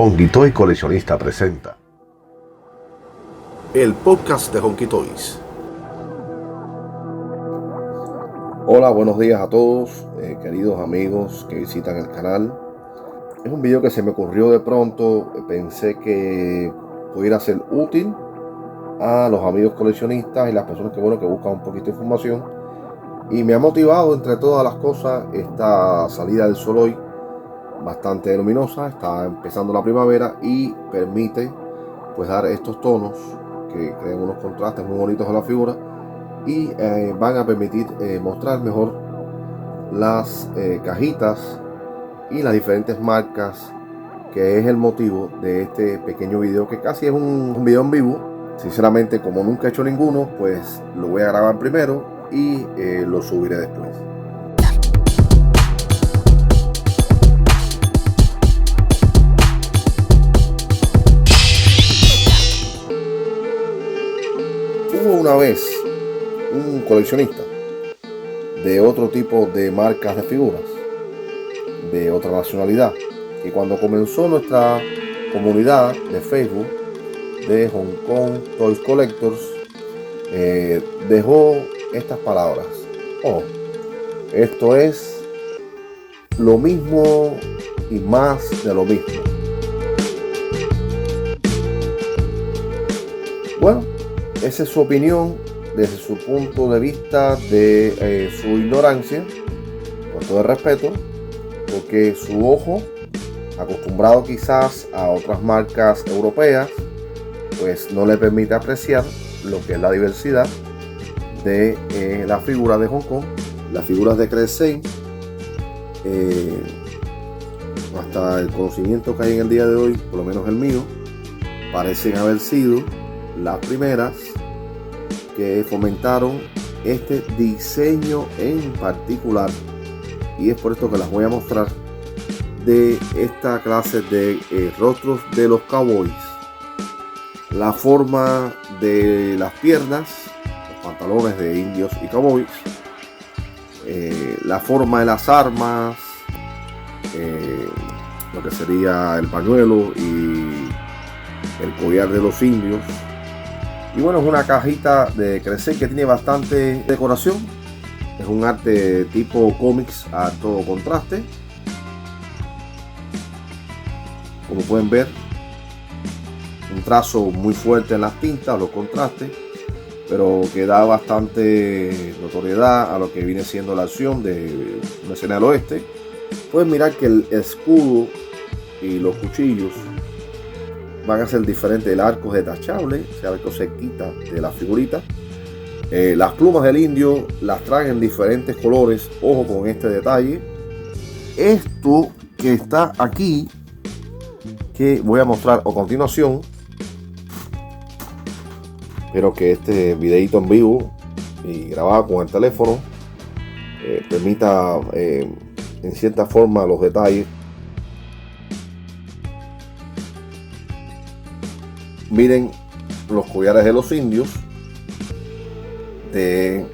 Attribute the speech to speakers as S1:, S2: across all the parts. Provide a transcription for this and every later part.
S1: Honky Toy Coleccionista presenta
S2: el podcast de Honky Toys.
S3: Hola, buenos días a todos, queridos amigos que visitan el canal. Es un video que se me ocurrió de pronto. Pensé que pudiera ser útil a los amigos coleccionistas y las personas que buscan un poquito de información. Y me ha motivado, entre todas las cosas, esta salida del sol hoy, bastante luminosa. Está empezando la primavera y permite pues dar estos tonos que crean unos contrastes muy bonitos a la figura y van a permitir mostrar mejor las cajitas y las diferentes marcas, que es el motivo de este pequeño video, que casi es un video en vivo. Sinceramente, como nunca he hecho ninguno, pues lo voy a grabar primero y lo subiré después. Hubo una vez un coleccionista de otro tipo de marcas de figuras, de otra nacionalidad, y cuando comenzó nuestra comunidad de Facebook de Hong Kong Toys Collectors, dejó estas palabras: oh, esto es lo mismo y más de lo mismo. Bueno, esa es su opinión desde su punto de vista de su ignorancia, con todo el respeto, porque su ojo, acostumbrado quizás a otras marcas europeas, pues no le permite apreciar lo que es la diversidad de las figuras de Hong Kong, las figuras de Crescent. Hasta el conocimiento que hay en el día de hoy, por lo menos el mío, parecen haber sido las primeras que fomentaron este diseño en particular, y es por esto que las voy a mostrar, de esta clase de rostros de los cowboys. La forma de las piernas, los pantalones de indios y cowboys, la forma de las armas, lo que sería el pañuelo y el collar de los indios. Y bueno, es una cajita de Crescent que tiene bastante decoración. Es un arte tipo cómics a todo contraste. Como pueden ver, un trazo muy fuerte en las tintas, los contrastes, pero que da bastante notoriedad a lo que viene siendo la acción de una escena del oeste. Pueden mirar que el escudo y los cuchillos van a ser diferentes. El arco es detachable, ese arco se quita de la figurita. Las plumas del indio las traen en diferentes colores. Ojo con este detalle. Esto que está aquí, que voy a mostrar a continuación, espero que este videito en vivo y grabado con el teléfono permita en cierta forma los detalles. Miren los collares de los indios de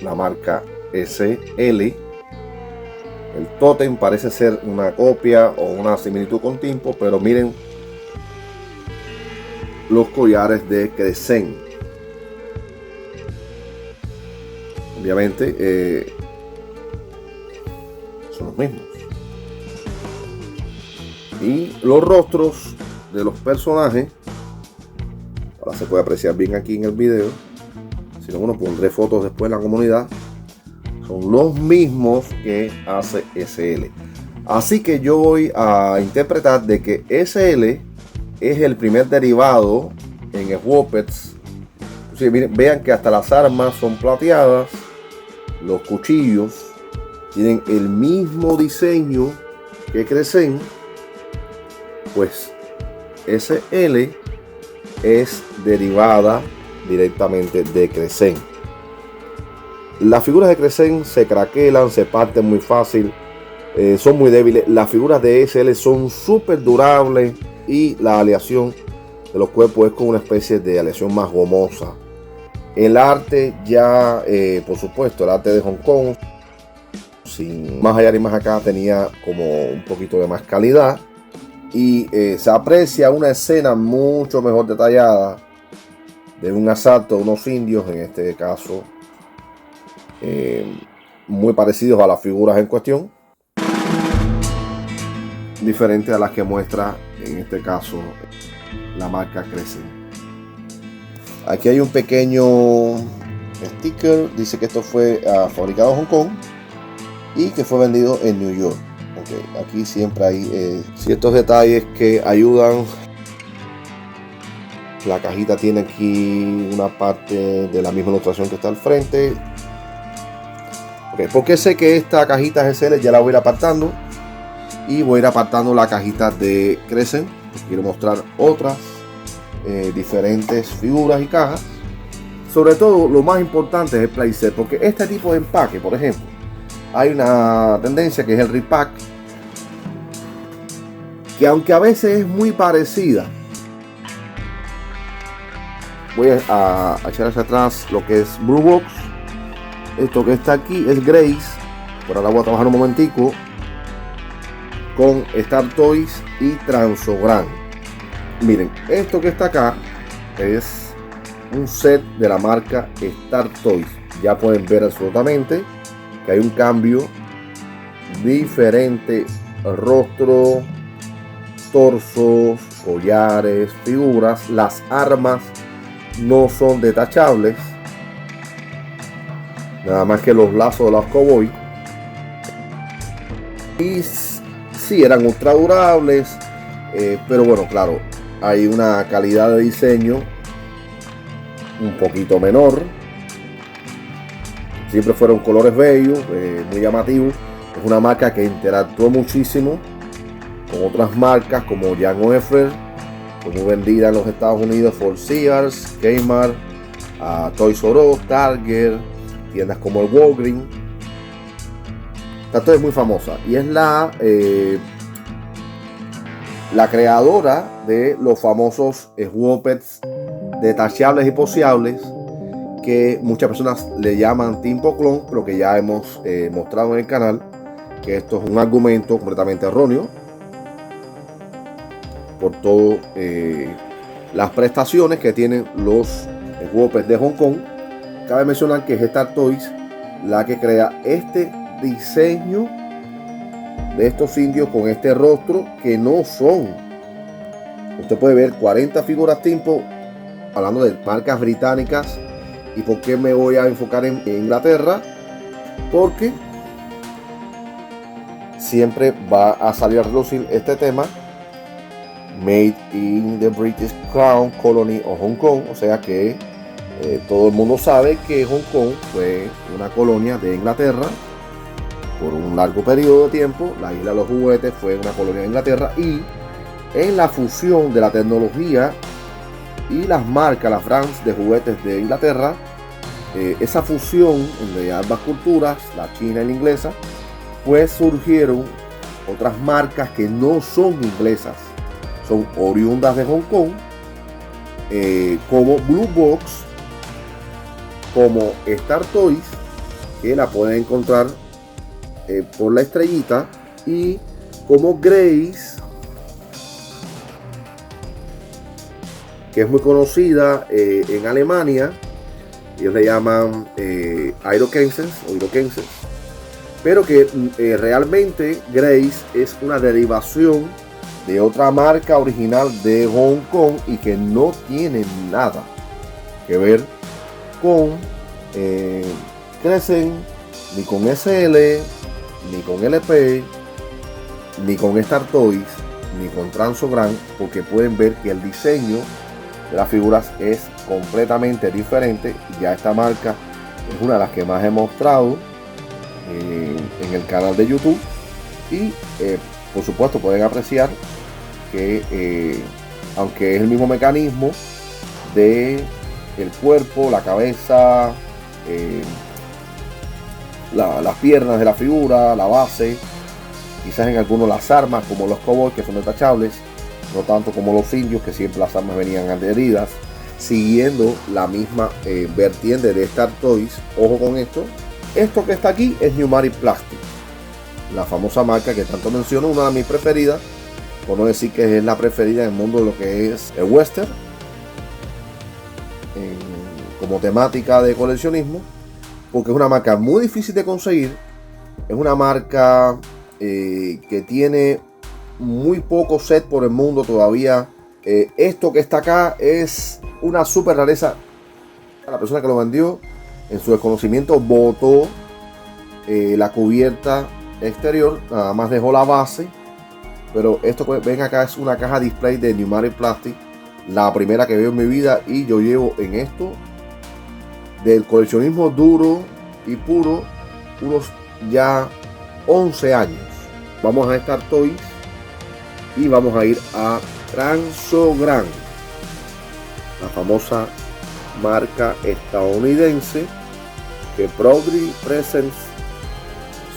S3: la marca SL. El tótem parece ser una copia o una similitud con Timpo, pero miren los collares de Crescent. Obviamente son los mismos. Y los rostros de los personajes, ahora se puede apreciar bien aquí en el video, si no, bueno, pondré fotos después en la comunidad, son los mismos que hace SL. Así que yo voy a interpretar de que SL es el primer derivado en Swappets. Miren, vean que hasta las armas son plateadas, los cuchillos tienen el mismo diseño que Crescent. Pues SL es derivada directamente de Crescent. Las figuras de Crescent se craquelan, se parten muy fácil, son muy débiles. Las figuras de SL son súper durables y la aleación de los cuerpos es como una especie de aleación más gomosa. El arte ya, por supuesto, el arte de Hong Kong, sin más allá ni más acá, tenía como un poquito de más calidad. y se aprecia una escena mucho mejor detallada de un asalto de unos indios, en este caso muy parecidos a las figuras en cuestión, diferente a las que muestra en este caso la marca Crescent. Aquí hay un pequeño sticker, dice que esto fue fabricado en Hong Kong y que fue vendido en New York. Okay. Aquí siempre hay ciertos detalles que ayudan. La cajita tiene aquí una parte de la misma ilustración que está al frente. Okay. Porque sé que esta cajita GSL ya la voy a ir apartando y voy a ir apartando la cajita de Crescent. Quiero mostrar otras diferentes figuras y cajas. Sobre todo lo más importante es el playset, porque este tipo de empaque, por ejemplo, hay una tendencia que es el repack, que aunque a veces es muy parecida, voy a echar hacia atrás lo que es Blue Box. Esto que está aquí es Grace. Por ahora voy a trabajar un momentico con Star Toys y Transogram. Miren, esto que está acá es un set de la marca Star Toys. Ya pueden ver absolutamente que hay un cambio diferente: rostro, torsos, collares, figuras. Las armas no son detachables, nada más que los lazos de los cowboys. Y sí, eran ultra durables, pero bueno, claro, hay una calidad de diseño un poquito menor. Siempre fueron colores bellos, muy llamativos. Es una marca que interactuó muchísimo con otras marcas como Jan Oeffer, muy vendida en los Estados Unidos por Sears, Kmart, Toys R Us, Target, tiendas como el Walgreens. Esta es muy famosa y es la creadora de los famosos Swappets detachables y poseables, que muchas personas le llaman Timpo Clone, pero que ya hemos mostrado en el canal que esto es un argumento completamente erróneo por todas las prestaciones que tienen los Swappets de Hong Kong. Cabe mencionar que es Star Toys la que crea este diseño de estos indios con este rostro, que no son, usted puede ver 40 figuras Timpo, hablando de marcas británicas. ¿Y por qué me voy a enfocar en Inglaterra? Porque siempre va a salir a relucir este tema: Made in the British Crown Colony of Hong Kong. O sea que todo el mundo sabe que Hong Kong fue una colonia de Inglaterra por un largo periodo de tiempo. La isla de los juguetes fue una colonia de Inglaterra, y en la fusión de la tecnología y las marcas, las brands de juguetes de Inglaterra, esa fusión de ambas culturas, la china y la inglesa, pues surgieron otras marcas que no son inglesas, son oriundas de Hong Kong, como Blue Box, como Star Toys, que la pueden encontrar por la estrellita, y como Grace, que es muy conocida en Alemania. Ellos le llaman Iroquenses o Iroquenses, pero que realmente Grace es una derivación de otra marca original de Hong Kong y que no tiene nada que ver con Crescent, ni con SL, ni con LP, ni con Star Toys, ni con Transogram, porque pueden ver que el diseño de las figuras es completamente diferente. Ya esta marca es una de las que más he mostrado en el canal de YouTube, y por supuesto pueden apreciar que aunque es el mismo mecanismo de el cuerpo, la cabeza, las piernas de la figura, la base, quizás en algunos las armas como los cowboys, que son detachables, no tanto como los indios, que siempre las armas venían adheridas, siguiendo la misma vertiente de Star Toys. Ojo con esto. Esto que está aquí es Newmatic Plastic, la famosa marca que tanto menciono, una de mis preferidas, por no decir que es la preferida en el mundo de lo que es el western, como temática de coleccionismo, porque es una marca muy difícil de conseguir. Es una marca que tiene muy pocos sets por el mundo todavía. Esto que está acá es una super rareza. La persona que lo vendió, en su desconocimiento, botó la cubierta exterior, nada más dejó la base. Pero esto que ven acá es una caja display de Numatic Plastic, la primera que veo en mi vida, y yo llevo en esto del coleccionismo duro y puro unos ya 11 años. Vamos a Star Toys y vamos a ir a Transogran, la famosa marca estadounidense que proudly presents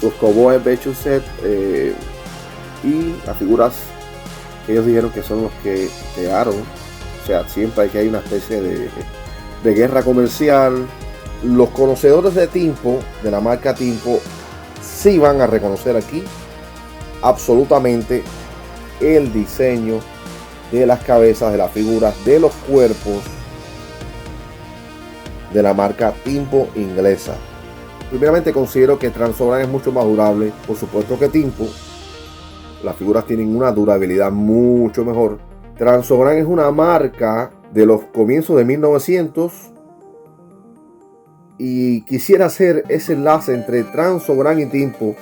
S3: sus Cowboy Adventure Set y las figuras que ellos dijeron que son los que crearon. O sea, siempre hay una especie de guerra comercial. Los conocedores de Timpo, de la marca Timpo, sí van a reconocer aquí absolutamente el diseño de las cabezas, de las figuras, de los cuerpos de la marca Timpo inglesa. Primeramente, considero que Transogran es mucho más durable, por supuesto, que Timpo. Las figuras tienen una durabilidad mucho mejor. Transogran es una marca de los comienzos de 1900 y quisiera hacer ese enlace entre Transogran y Timpo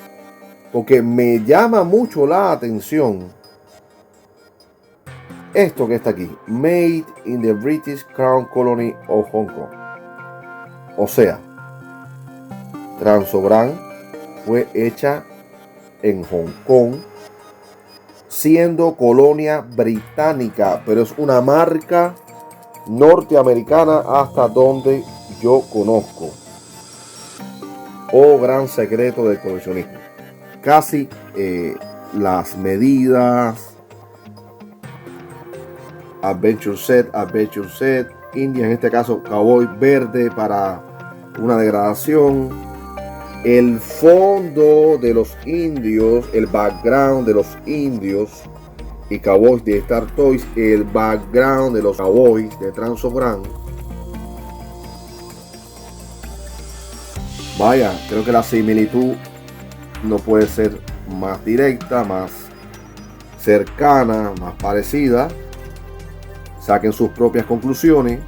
S3: porque me llama mucho la atención esto que está aquí: Made in the British Crown Colony of Hong Kong. O sea, Transogran fue hecha en Hong Kong, siendo colonia británica, pero es una marca norteamericana hasta donde yo conozco. Oh, gran secreto del coleccionismo. Casi las medidas, Adventure Set, India, en este caso Cowboy verde para una degradación, el fondo de los indios, el background de los indios y Cowboys de Star Toys, el background de los Cowboys de Transogran. Vaya, creo que la similitud no puede ser más directa, más cercana, más parecida. Saquen sus propias conclusiones.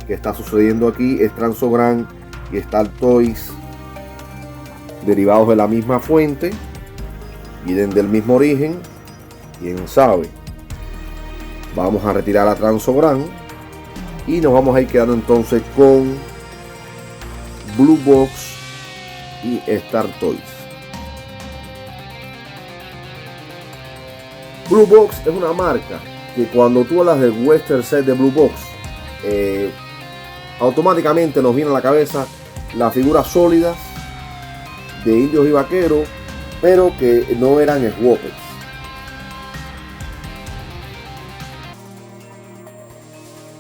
S3: ¿Qué está sucediendo aquí? Es Transogran y Star Toys derivados de la misma fuente, vienen del mismo origen, quién sabe. Vamos a retirar a Transogran y nos vamos a ir quedando entonces con Blue Box y Star Toys. Blue Box es una marca que cuando tú hablas del Western Set de Blue Box, automáticamente nos viene a la cabeza las figuras sólidas de indios y vaqueros, pero que no eran swappers.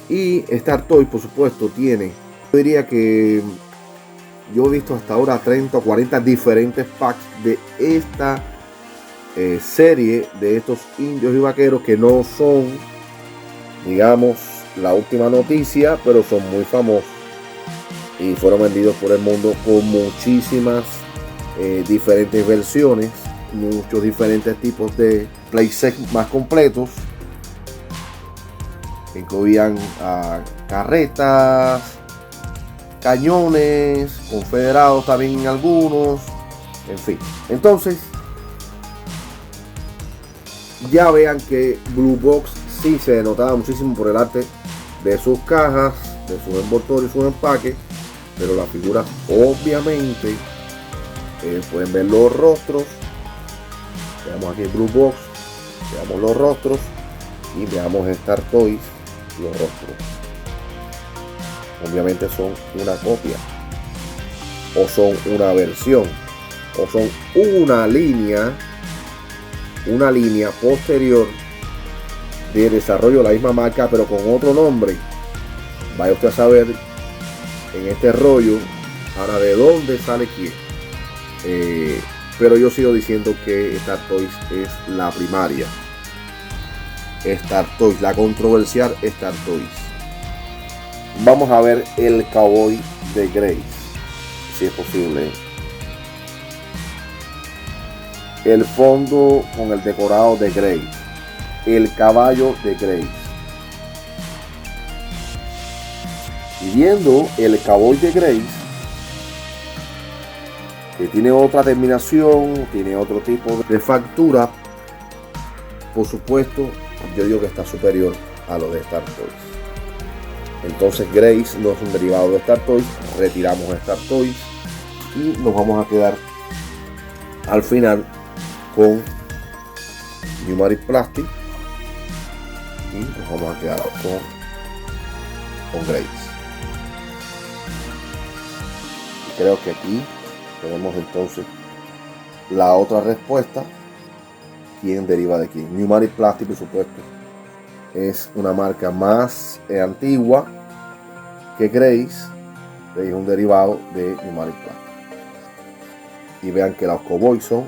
S3: Y Star Toys, por supuesto, tiene, yo diría que yo he visto hasta ahora 30 o 40 diferentes packs de esta serie de estos indios y vaqueros que no son, digamos, la última noticia, pero son muy famosos y fueron vendidos por el mundo con muchísimas diferentes versiones, muchos diferentes tipos de playset más completos. Incluían carretas, cañones, confederados también en algunos, en fin. Entonces, ya vean que Blue Box sí se denotaba muchísimo por el arte de sus cajas, de sus envoltorios, sus empaques, pero las figuras obviamente pueden ver los rostros. Veamos aquí Blue Box, veamos los rostros y veamos Star Toys, los rostros. Obviamente son una copia, o son una versión, o son una línea posterior de desarrollo de la misma marca, pero con otro nombre. Vaya usted a saber en este rollo ahora de dónde sale quién. Pero yo sigo diciendo que Star Toys es la primaria. Star Toys, la controversial Star Toys. Vamos a ver el Cowboy de Grace, si es posible. El fondo con el decorado de Grace, el caballo de Grace. Y viendo el Cowboy de Grace, que tiene otra terminación, tiene otro tipo de factura, por supuesto, yo digo que está superior a lo de Star Toys. Entonces Grace no es un derivado de Star Toys, retiramos Star Toys y nos vamos a quedar al final con Newmatic Plastic y nos vamos a quedar con Grace. Y creo que aquí tenemos entonces la otra respuesta. ¿Quién deriva de quién? Newmatic Plastic, por supuesto, es una marca más antigua que Grace. Es un derivado de Newmatic Plastic. Y vean que los Cowboys son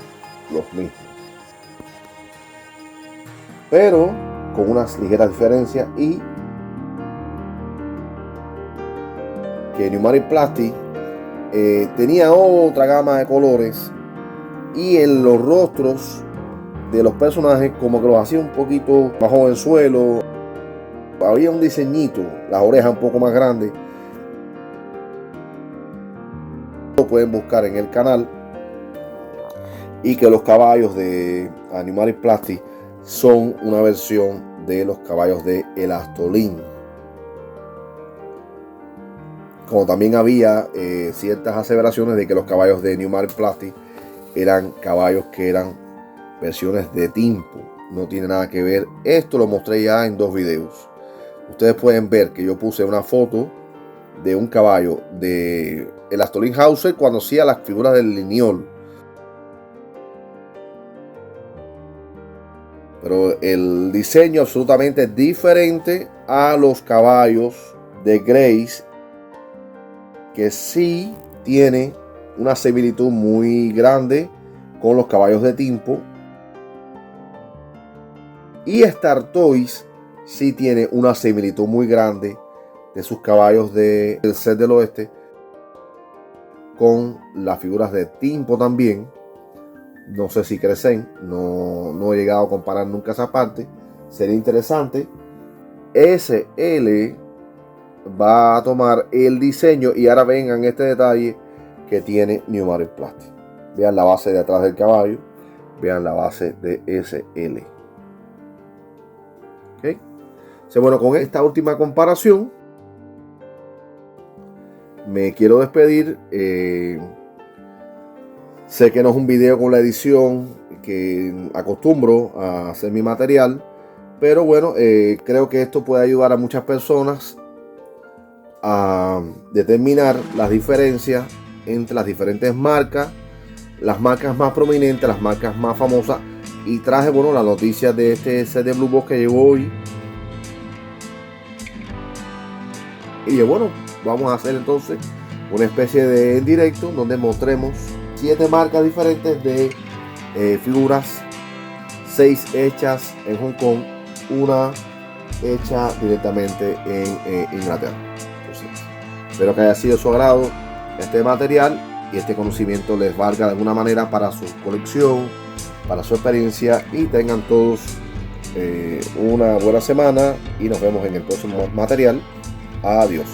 S3: los mismos, pero con unas ligeras diferencias, y que Newmatic Plastic tenía otra gama de colores, y en los rostros de los personajes como que los hacía un poquito más jovenzuelo. Había un diseñito, las orejas un poco más grandes. Lo pueden buscar en el canal. Y que los caballos de Newmatic Plastic son una versión de los caballos de Elastolin. Como también había ciertas aseveraciones de que los caballos de Newmatic Plastic eran caballos que eran versiones de Timpo. No tiene nada que ver. Esto lo mostré ya en 2 videos. Ustedes pueden ver que yo puse una foto de un caballo de Elastolin Hauser cuando hacía las figuras del Lineol. Pero el diseño absolutamente diferente a los caballos de Grace, que sí tiene una similitud muy grande con los caballos de Timpo. Y Star Toys sí tiene una similitud muy grande de sus caballos del set del oeste con las figuras de Timpo también. No sé si crecen, no he llegado a comparar nunca esa parte. Sería interesante. SL va a tomar el diseño, y ahora vengan este detalle que tiene Newmatic Plastic. Vean la base de atrás del caballo, vean la base de SL. ¿Okay? Bueno, con esta última comparación me quiero despedir. Sé que no es un video con la edición que acostumbro a hacer mi material, pero bueno, creo que esto puede ayudar a muchas personas a determinar las diferencias entre las diferentes marcas, las marcas más prominentes, las marcas más famosas. Y traje, bueno, la noticia de este set de Blue Box que llegó hoy. Y bueno, vamos a hacer entonces una especie de en directo donde mostremos 7 marcas diferentes de figuras, 6 hechas en Hong Kong, una hecha directamente en Inglaterra. Entonces, espero que haya sido de su agrado este material y este conocimiento les valga de alguna manera para su colección, para su experiencia, y tengan todos una buena semana y nos vemos en el próximo material. Adiós.